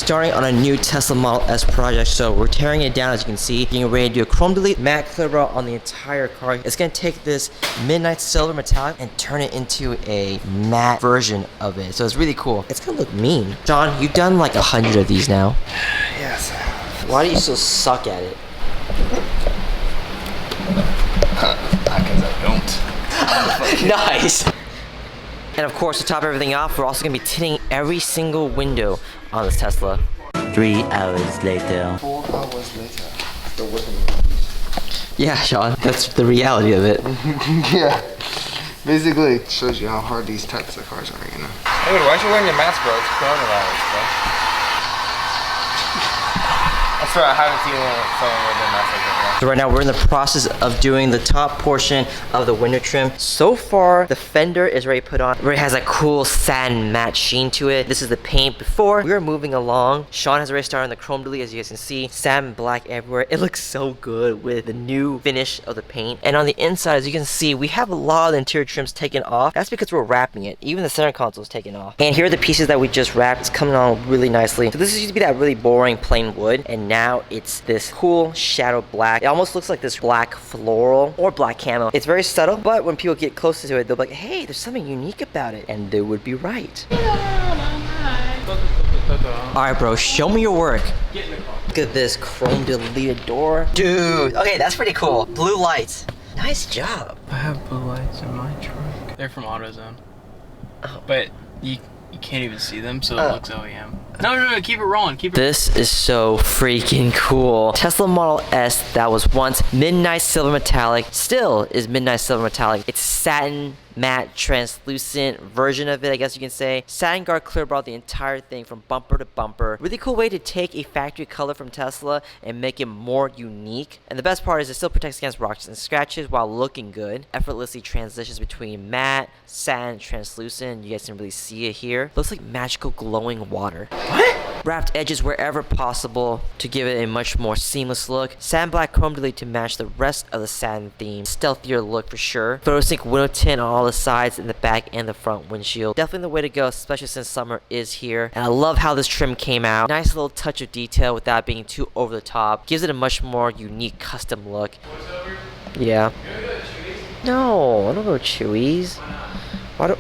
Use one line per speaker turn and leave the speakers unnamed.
starting on a new Tesla Model S project. So we're tearing it down, as you can see, getting ready to do a chrome delete, matte Clearbra on the entire car. It's gonna take this midnight silver metallic and turn it into a matte version of it. So it's really cool. It's gonna look mean. John, you've done like 100 of these now.
Yes.
Why do you still suck at it?
Because I don't.
Nice. And of course, to top everything off, we're also gonna be tinting every single window on this Tesla.
3 hours later.
4 hours later. Still working.
Yeah, Sean, that's the reality of it.
Yeah. Basically, shows you how hard these types of cars are, you know. Hey, why aren't you wearing your mask, bro? It's coronavirus, bro. I swear I haven't seen someone with their mask like that.
So right now we're in the process of doing the top portion of the window trim. So far, the fender is already put on. It already has a cool satin matte sheen to it. This is the paint before. We are moving along. Sean has already started on the chrome delete, as you guys can see. Satin black everywhere. It looks so good with the new finish of the paint. And on the inside, as you can see, we have a lot of the interior trims taken off. That's because we're wrapping it. Even the center console is taken off. And here are the pieces that we just wrapped. It's coming on really nicely. So this used to be that really boring plain wood, and now it's this cool shadow black. It almost looks like this black floral or black camo. It's very subtle, but when people get closer to it, they'll be like, hey, there's something unique about it. And they would be right. Alright, bro, show me your work. Look at this chrome deleted door. Dude, okay, that's pretty cool. Blue lights. Nice job.
I have blue lights in my truck. They're from AutoZone.
Oh.
But you can't even see them, so it looks OEM. No, keep it rolling. Keep it.
This is so freaking cool. Tesla Model S that was once midnight silver metallic, still is midnight silver metallic. It's satin matte translucent version of it, I guess you can say. Satin guard Clearbra the entire thing from bumper to bumper. Really cool way to take a factory color from Tesla and make it more unique. And the best part is it still protects against rocks and scratches while looking good. Effortlessly transitions between matte, satin, translucent. You guys can really see it here. Looks like magical glowing water. What? Wrapped edges wherever possible to give it a much more seamless look. Satin black chrome delete to match the rest of the satin theme. Stealthier look for sure. Photosync window tint on all the sides and the back and the front windshield. Definitely the way to go, especially since summer is here. And I love how this trim came out. Nice little touch of detail without being too over the top. Gives it a much more unique custom look. Yeah. No, I don't go Chewy's. Why